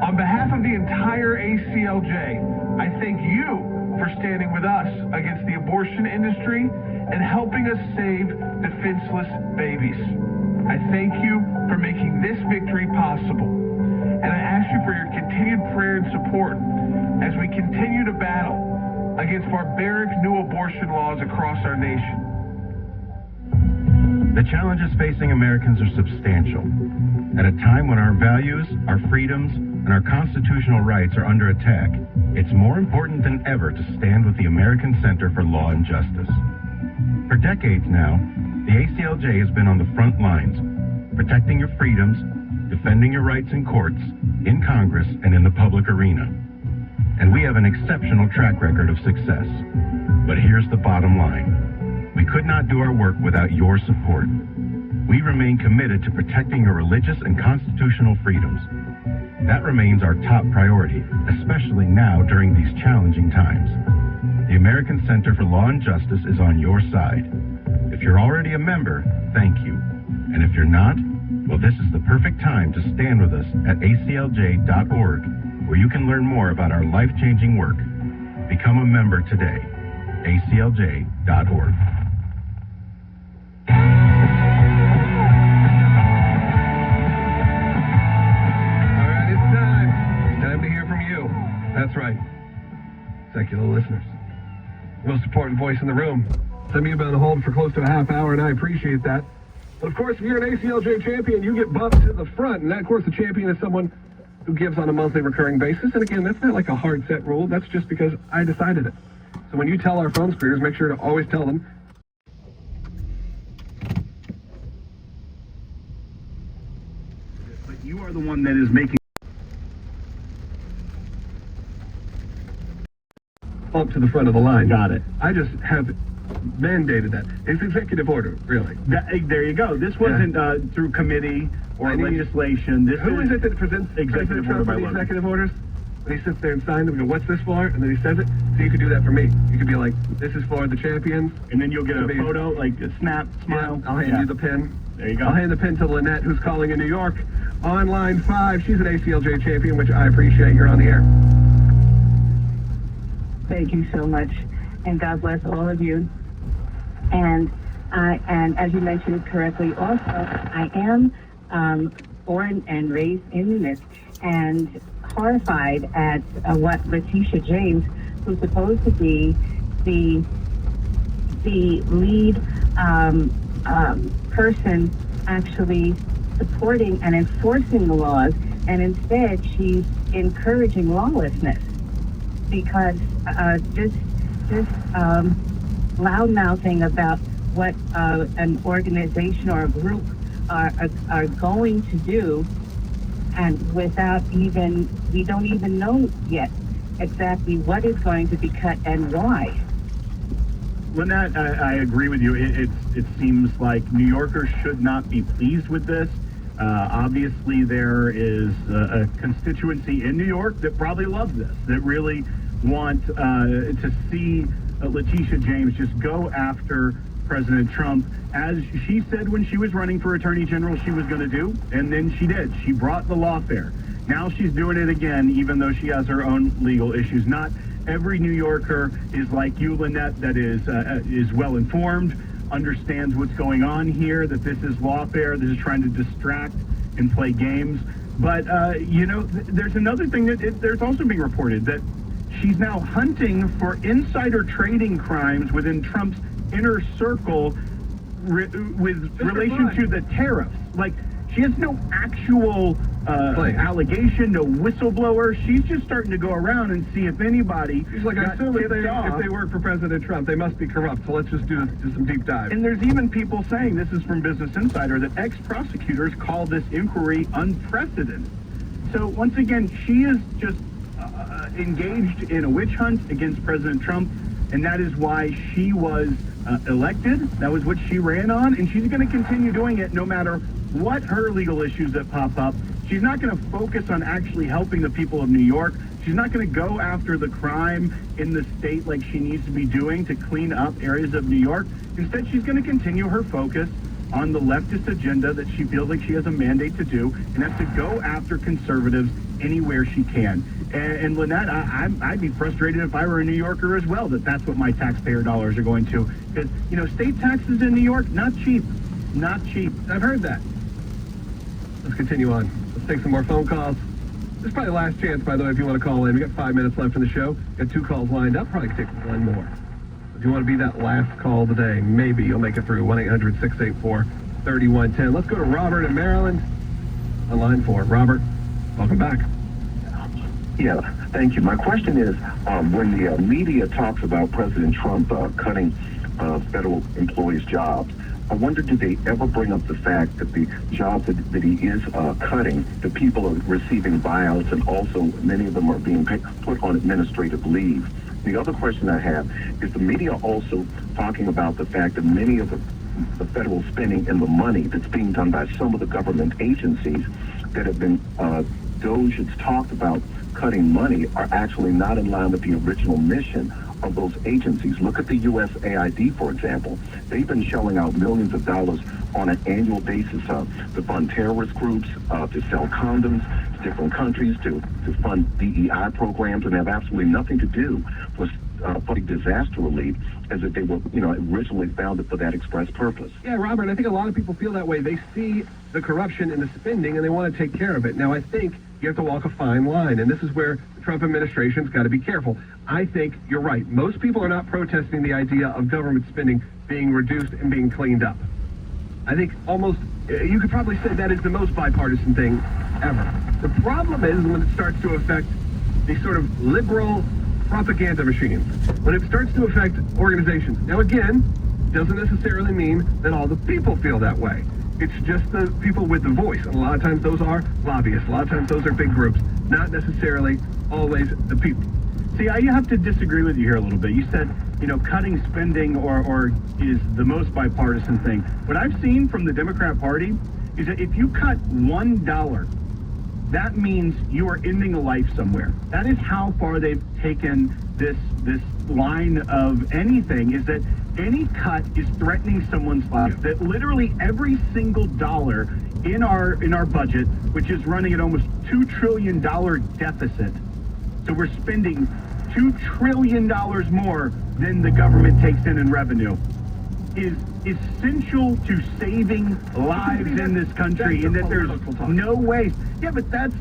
On behalf of the entire ACLJ, I thank you for standing with us against the abortion industry and helping us save defenseless babies. I thank you for making this victory possible. And I ask you for your continued prayer and support as we continue to battle against barbaric new abortion laws across our nation. The challenges facing Americans are substantial. At a time when our values, our freedoms, and our constitutional rights are under attack, it's more important than ever to stand with the American Center for Law and Justice. For decades now, the ACLJ has been on the front lines, protecting your freedoms, defending your rights in courts, in Congress, and in the public arena. And we have an exceptional track record of success. But here's the bottom line. We could not do our work without your support. We remain committed to protecting your religious and constitutional freedoms. That remains our top priority, especially now during these challenging times. The American Center for Law and Justice is on your side. If you're already a member, thank you. And if you're not, well, this is the perfect time to stand with us at aclj.org, where you can learn more about our life-changing work. Become a member today. aclj.org. That's right. Secular listeners. Most important voice in the room. Some of you have been on hold for close to a half hour, and I appreciate that. But of course, if you're an ACLJ champion, you get bumped to the front. And that, of course, the champion is someone who gives on a monthly recurring basis. And again, that's not like a hard set rule. That's just because I decided it. So when you tell our phone screeners, make sure to always tell them. But you are the one that is making up to the front of the line. Got it. I just have mandated that. It's executive order, really. There you go. This wasn't through committee or legislation. Who is it that presents executive order by the executive orders? When he sits there and signs them, and go, what's this for? And then he says it. So you could do that for me. You could be like, this is for the champions. And then you'll get a photo, like a snap, smile. Yeah, I'll hand you the pen. There you go. I'll hand the pen to Lynette, who's calling in New York on line 5. She's an ACLJ champion, which I appreciate. You're on the air. Thank you so much, and God bless all of you. And as you mentioned correctly, also I am born and raised in the midst, and horrified at what Letitia James, who's supposed to be the lead person, actually supporting and enforcing the laws, and instead she's encouraging lawlessness. Because just loud-mouthing about what an organization or a group are going to do, and without even, we don't even know yet exactly what is going to be cut and why. Lynette, I agree with you. It seems like New Yorkers should not be pleased with this. Obviously, there is a constituency in New York that probably loves this, that really want to see Letitia James just go after President Trump, as she said when she was running for Attorney General she was going to do, and then she did. She brought the lawfare. Now she's doing it again, even though she has her own legal issues. Not every New Yorker is like you, Lynette, that is well informed, understands what's going on here, that this is lawfare, this is trying to distract and play games. But, there's another thing that there's also being reported, that she's now hunting for insider trading crimes within Trump's inner circle with relation to the tariffs. Like, she has no actual allegation, no whistleblower. She's just starting to go around and see if anybody. She's like, I assume if they work for President Trump, they must be corrupt. So let's just do some deep dive. And there's even people saying, this is from Business Insider, that ex-prosecutors call this inquiry unprecedented. So once again, she is just engaged in a witch hunt against President Trump, and that is why she was elected. That was what she ran on, and she's going to continue doing it no matter what her legal issues that pop up. She's not going to focus on actually helping the people of New York. She's not going to go after the crime in the state like she needs to be doing to clean up areas of New York. Instead, she's going to continue her focus on the leftist agenda that she feels like she has a mandate to do, and that's to go after conservatives anywhere she can. And Lynette, I'd be frustrated if I were a New Yorker as well, that's what my taxpayer dollars are going to. Because, state taxes in New York, not cheap. Not cheap. I've heard that. Let's continue on. Let's take some more phone calls. This is probably the last chance, by the way, if you want to call in. We got 5 minutes left in the show. Got 2 calls lined up. Probably take one more. If you want to be that last call today, maybe you'll make it through. 1-800-684-3110. Let's go to Robert in Maryland on line 4. Robert, welcome back. Yeah, thank you. My question is, when the media talks about President Trump cutting federal employees' jobs, I wonder, do they ever bring up the fact that the jobs that he is cutting, the people are receiving buyouts, and also many of them are being put on administrative leave? The other question I have is the media also talking about the fact that many of the federal spending and the money that's being done by some of the government agencies that have been DOJ has talked about cutting money are actually not in line with the original mission of those agencies. Look at the USAID, for example. They've been shelling out millions of dollars on an annual basis to fund terrorist groups, to sell condoms to different countries, to fund DEI programs, and have absolutely nothing to do with funding disaster relief, as if they were, originally founded for that express purpose. Yeah, Robert, I think a lot of people feel that way. They see the corruption in the spending, and they want to take care of it. Now, I think you have to walk a fine line, and this is where the Trump administration's got to be careful. I think you're right. Most people are not protesting the idea of government spending being reduced and being cleaned up. I think you could probably say that is the most bipartisan thing ever. The problem is when it starts to affect the sort of liberal propaganda machines, when it starts to affect organizations. Now, again, doesn't necessarily mean that all the people feel that way. It's just the people with the voice. And a lot of times those are lobbyists. A lot of times those are big groups, not necessarily always the people. See, I have to disagree with you here a little bit. You said, cutting spending or is the most bipartisan thing. What I've seen from the Democrat Party is that if you cut $1, that means you are ending a life somewhere. That is how far they've taken this line of anything, is that any cut is threatening someone's life. That literally every single dollar in our budget, which is running at almost $2 trillion deficit, so we're spending $2 trillion more than the government takes in revenue, is essential to saving lives in this country, and that there's no way. Yeah, but that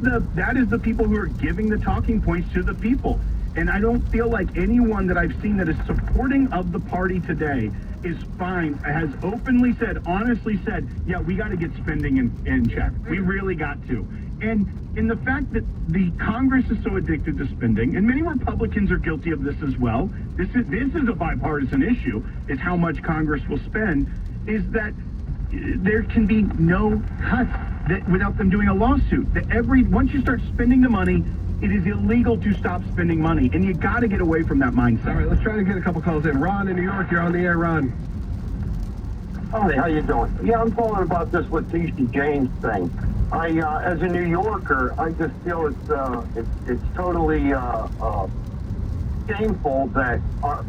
is the people who are giving the talking points to the people. And I don't feel like anyone that I've seen that is supporting of the party today is fine, has openly said, honestly said, yeah, we got to get spending in check. We really got to. And in the fact that the Congress is so addicted to spending, and many Republicans are guilty of this as well, this is a bipartisan issue, is how much Congress will spend, is that there can be no cuts without them doing a lawsuit. Once you start spending the money, It is illegal to stop spending money, and you got to get away from that mindset. All right, let's try to get a couple calls in. Ron in New York, you're on the air, Ron. Hi, how you doing? Yeah, I'm calling about this Letitia James thing. I, as a New Yorker, I just feel it's totally shameful that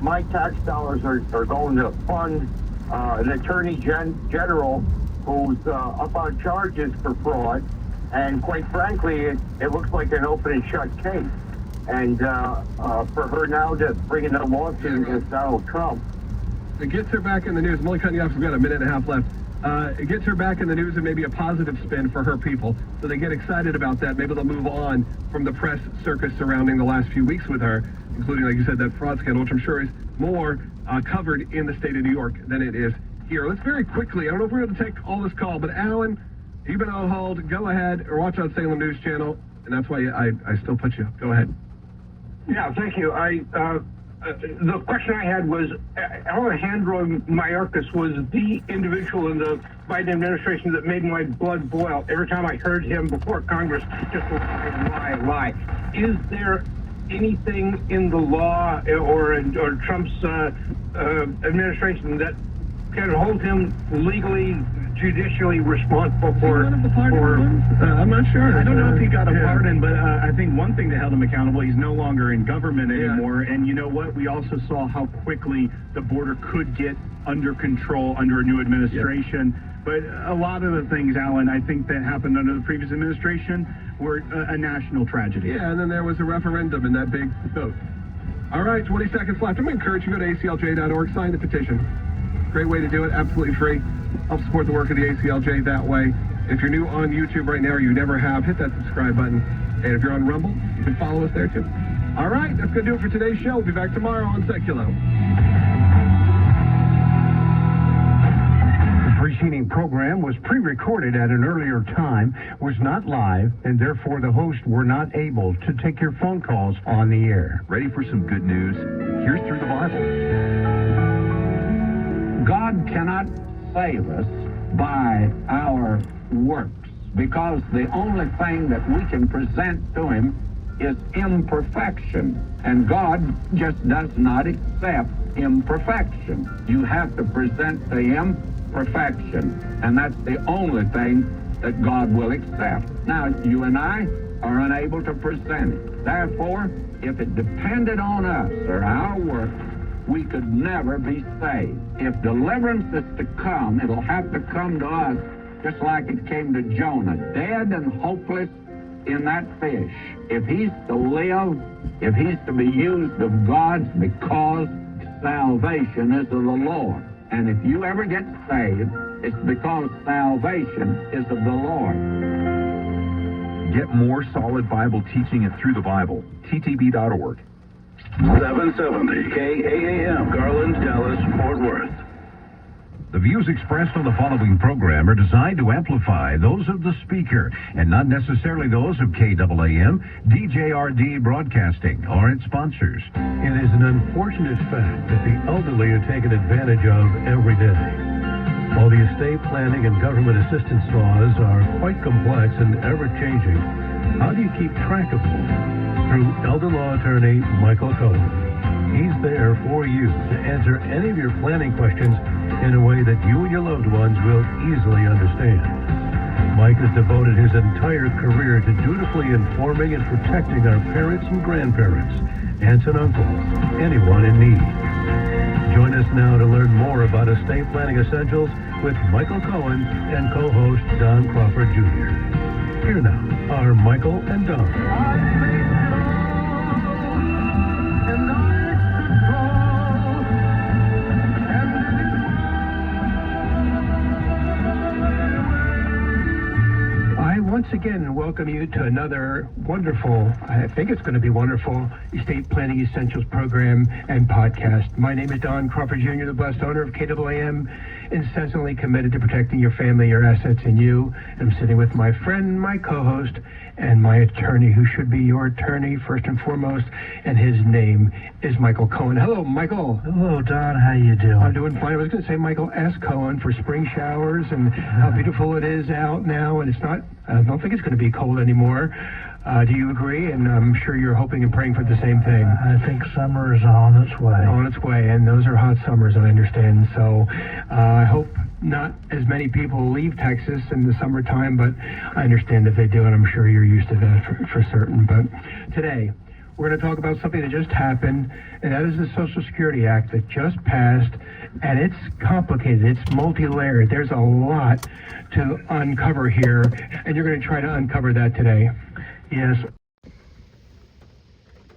my tax dollars are going to fund an attorney general who's up on charges for fraud, and quite frankly, it looks like an open and shut case. And for her now to bring in a lawsuit against Donald Trump. It gets her back in the news. I'm only cutting you off. We've got a minute and a half left. It gets her back in the news and maybe a positive spin for her people. So they get excited about that. Maybe they'll move on from the press circus surrounding the last few weeks with her, including, like you said, that fraud scandal, which I'm sure is more covered in the state of New York than it is here. Let's very quickly, I don't know if we're going to take all this call, but Alan, you've been on hold. Go ahead or watch on Salem News Channel. And that's why I still put you. Go ahead. Yeah, thank you. The question I had was, Alejandro Mayorkas was the individual in the Biden administration that made my blood boil every time I heard him before Congress. Just lie. Is there anything in the law or Trump's administration that can hold him legally, judicially responsible for? I'm not sure. I don't know if he got a pardon, but I think one thing that held him accountable, he's no longer in government anymore. And you know what? We also saw how quickly the border could get under control under a new administration. But a lot of the things, Alan, I think that happened under the previous administration were a national tragedy. Yeah, and then there was a referendum in that big vote. All right, 20 seconds left. I'm going to encourage you to go to aclj.org, sign the petition. Great way to do it, absolutely free. Help support the work of the ACLJ that way. If you're new on YouTube right now or you never have, hit that subscribe button. And if you're on Rumble, you can follow us there too. All right, that's going to do it for today's show. We'll be back tomorrow on Seculo. The preceding program was pre-recorded at an earlier time, was not live, and therefore the hosts were not able to take your phone calls on the air. Ready for some good news? Here's Through the Bible. God cannot save us by our works, because the only thing that we can present to him is imperfection, and God just does not accept imperfection. You have to present to him perfection, and that's the only thing that God will accept. Now, you and I are unable to present it. Therefore, if it depended on us or our work, we could never be saved. If deliverance is to come, it'll have to come to us just like it came to Jonah, dead and hopeless in that fish. If he's to live, if he's to be used of God, because salvation is of the Lord. And if you ever get saved, it's because salvation is of the Lord. Get more solid Bible teaching and Through the Bible. ttb.org. 770 KAAM, Garland, Dallas, Fort Worth. The views expressed on the following program are designed to amplify those of the speaker and not necessarily those of KAAM, DJRD Broadcasting, or its sponsors. It is an unfortunate fact that the elderly are taken advantage of every day. While the estate planning and government assistance laws are quite complex and ever-changing, how do you keep track of them? Through elder law attorney Michael Cohen. He's there for you to answer any of your planning questions in a way that you and your loved ones will easily understand. Mike has devoted his entire career to dutifully informing and protecting our parents and grandparents, aunts and uncles, anyone in need. Join us now to learn more about estate planning essentials with Michael Cohen and co-host Don Crawford Jr. Here now are Michael and Don. Once again, welcome you to another wonderful, I think it's going to be wonderful, Estate Planning Essentials program and podcast. My name is Don Crawford Jr., the blessed owner of KAAM, incessantly committed to protecting your family, your assets, and you. I'm sitting with my friend, my co-host, and my attorney, who should be your attorney first and foremost, and his name is Michael Cohen. Hello, Michael. Hello, Don. How you doing? I'm doing fine. I was going to say Michael S. Cohen for spring showers and how beautiful it is out now, and it's not, I don't think it's going to be cold anymore. Do you agree? And I'm sure you're hoping and praying for the same thing. I think summer is on its way. On its way, and those are hot summers, I understand. So I hope not as many people leave Texas in the summertime, but I understand if they do, and I'm sure you're used to that for certain. But today, we're going to talk about something that just happened, and that is the Social Security Act that just passed, and it's complicated. It's multi-layered. There's a lot to uncover here, and you're going to try to uncover that today. Yes.